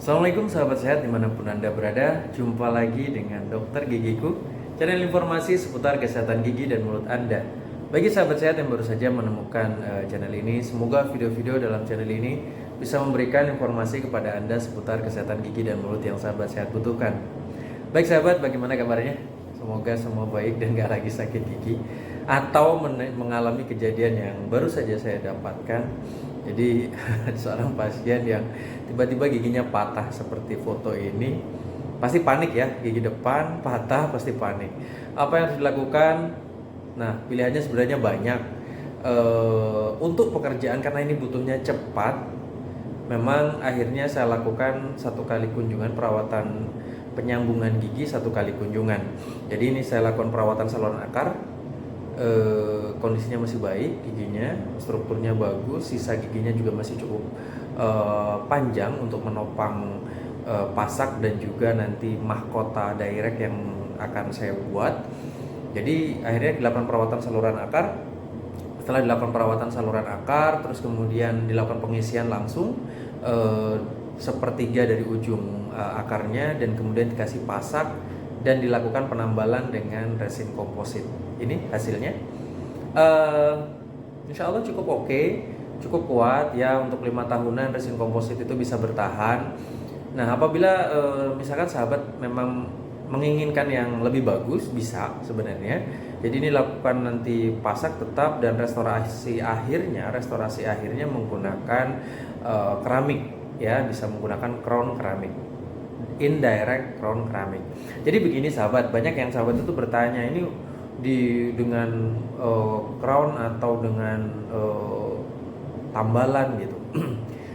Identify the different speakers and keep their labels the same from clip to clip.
Speaker 1: Assalamualaikum sahabat sehat dimanapun Anda berada. Jumpa lagi dengan Dokter Gigiku, channel informasi seputar kesehatan gigi dan mulut Anda. Bagi sahabat sehat yang baru saja menemukan channel ini, semoga video-video dalam channel ini bisa memberikan informasi kepada Anda seputar kesehatan gigi dan mulut yang sahabat sehat butuhkan. Baik sahabat, bagaimana kabarnya? Semoga semua baik dan gak lagi sakit gigi atau mengalami kejadian yang baru saja saya dapatkan. Jadi seorang pasien yang tiba-tiba giginya patah seperti foto ini, pasti panik ya, gigi depan patah pasti panik. Apa yang harus dilakukan? Nah, pilihannya sebenarnya banyak. Untuk pekerjaan karena ini butuhnya cepat, memang akhirnya saya lakukan satu kali kunjungan perawatan penyambungan gigi, satu kali kunjungan. Jadi ini saya lakukan perawatan saluran akar. Kondisinya masih baik giginya, strukturnya bagus, sisa giginya juga masih cukup panjang untuk menopang pasak dan juga nanti mahkota direct yang akan saya buat. Jadi akhirnya dilakukan perawatan saluran akar. Setelah dilakukan perawatan saluran akar, terus kemudian dilakukan pengisian langsung sepertiga dari ujung akarnya, dan kemudian dikasih pasak dan dilakukan penambalan dengan resin komposit. Ini hasilnya. Insya Allah cukup oke, cukup kuat ya, untuk 5 tahunan resin komposit itu bisa bertahan. Nah, apabila misalkan sahabat memang menginginkan yang lebih bagus, bisa sebenarnya. Jadi ini lakukan nanti pasak tetap, dan restorasi akhirnya menggunakan keramik ya, bisa menggunakan crown keramik, indirect crown keramik. Jadi begini sahabat, banyak yang sahabat itu bertanya, ini dengan crown atau dengan tambalan gitu.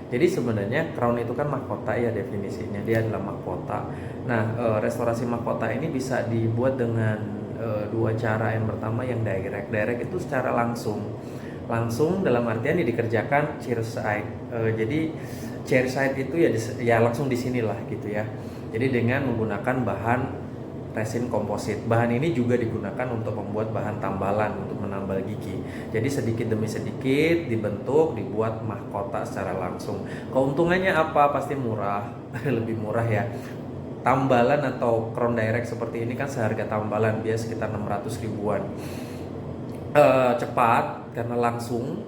Speaker 1: Jadi sebenarnya crown itu kan mahkota ya, definisinya dia adalah mahkota. Nah, restorasi mahkota ini bisa dibuat dengan dua cara. Yang pertama yang direct itu secara langsung dalam artian dikerjakan chairside. Jadi chairside itu ya langsung di sinilah gitu ya. Jadi dengan menggunakan bahan resin komposit. Bahan ini juga digunakan untuk membuat bahan tambalan untuk menambal gigi. Jadi sedikit demi sedikit dibentuk, dibuat mahkota secara langsung. Keuntungannya apa? Pasti murah, lebih murah ya. Tambalan atau crown direct seperti ini kan seharga tambalan biasa sekitar 600 ribuan. Cepat karena langsung.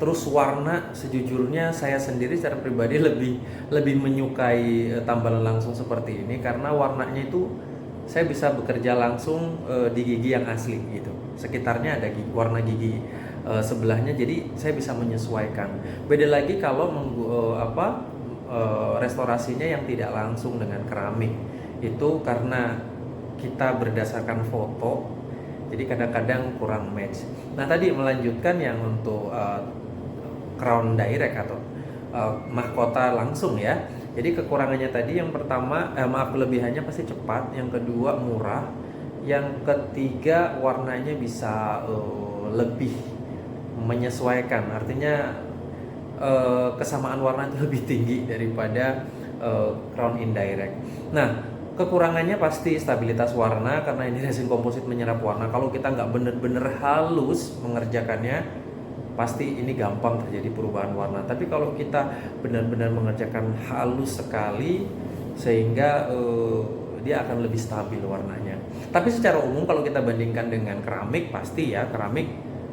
Speaker 1: Terus warna, sejujurnya saya sendiri secara pribadi lebih menyukai tambalan langsung seperti ini, karena warnanya itu saya bisa bekerja langsung di gigi yang asli gitu. Sekitarnya ada warna gigi sebelahnya, jadi saya bisa menyesuaikan. Beda lagi kalau restorasinya yang tidak langsung dengan keramik. Itu karena kita berdasarkan foto, jadi kadang-kadang kurang match. Nah, tadi melanjutkan yang untuk crown direct atau mahkota langsung ya. Jadi kekurangannya tadi, yang pertama kelebihannya pasti cepat, yang kedua murah, yang ketiga warnanya bisa lebih menyesuaikan. Artinya kesamaan warna itu lebih tinggi daripada crown indirect. Nah, kekurangannya pasti stabilitas warna, karena ini resin komposit menyerap warna. Kalau kita nggak bener-bener halus mengerjakannya, pasti ini gampang terjadi perubahan warna. Tapi kalau kita benar-benar mengerjakan halus sekali, sehingga dia akan lebih stabil warnanya. Tapi secara umum kalau kita bandingkan dengan keramik, pasti ya keramik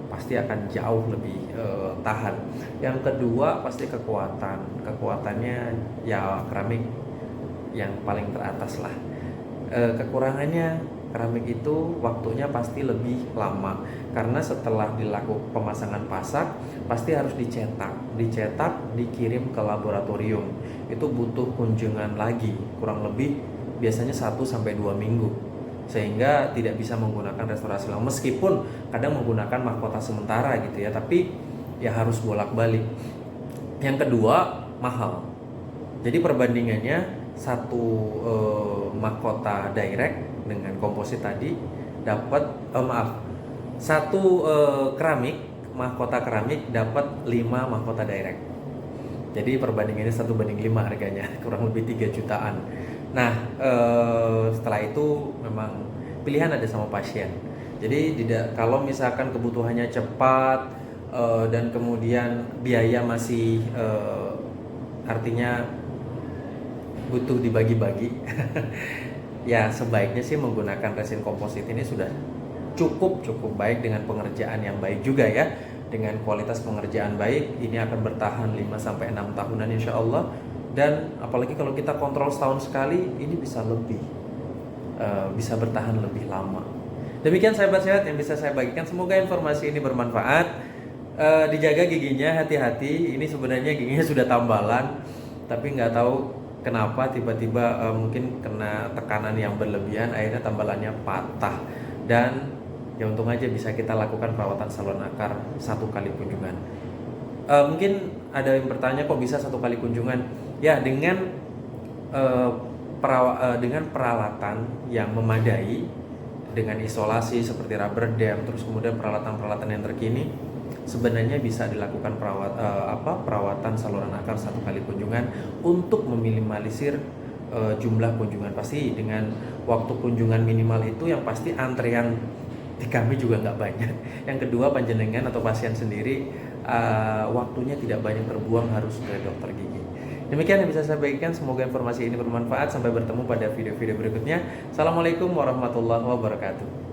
Speaker 1: pasti akan jauh lebih tahan. Yang kedua pasti kekuatannya ya keramik yang paling teratas lah. Kekurangannya keramik itu waktunya pasti lebih lama, karena setelah dilakukan pemasangan pasak pasti harus dicetak, dikirim ke laboratorium. Itu butuh kunjungan lagi, kurang lebih biasanya 1-2 minggu, sehingga tidak bisa menggunakan restorasi lama. Meskipun kadang menggunakan mahkota sementara gitu ya, tapi ya harus bolak-balik. Yang kedua mahal. Jadi perbandingannya satu mahkota direct dengan komposit tadi dapat satu keramik, mahkota keramik dapat 5 mahkota direct. Jadi perbandingannya 1:5 harganya, kurang lebih 3 jutaan. Nah, setelah itu memang pilihan ada sama pasien. Jadi kalau misalkan kebutuhannya cepat dan kemudian biaya masih artinya butuh dibagi-bagi. Ya sebaiknya sih menggunakan resin komposit ini sudah cukup baik dengan pengerjaan yang baik juga ya. Dengan kualitas pengerjaan baik, ini akan bertahan 5-6 tahunan insya Allah. Dan apalagi kalau kita kontrol setahun sekali, ini bisa lebih, bisa bertahan lebih lama. Demikian sahabat sehat yang bisa saya bagikan. Semoga informasi ini bermanfaat. Dijaga giginya, hati-hati. Ini sebenarnya giginya sudah tambalan, tapi nggak tahu kenapa tiba-tiba mungkin kena tekanan yang berlebihan, akhirnya tambalannya patah. Dan ya untung aja bisa kita lakukan perawatan saluran akar 1 kali kunjungan. Mungkin ada yang bertanya kok bisa 1 kali kunjungan? Ya dengan dengan peralatan yang memadai, dengan isolasi seperti rubber dam, terus kemudian peralatan-peralatan yang terkini, sebenarnya bisa dilakukan perawatan saluran akar 1 kali kunjungan untuk meminimalisir jumlah kunjungan. Pasti dengan waktu kunjungan minimal itu yang pasti antrean di kami juga nggak banyak. Yang kedua, panjenengan atau pasien sendiri waktunya tidak banyak terbuang harus ke dokter gigi. Demikian yang bisa saya bagikan. Semoga informasi ini bermanfaat. Sampai bertemu pada video-video berikutnya. Assalamualaikum warahmatullahi wabarakatuh.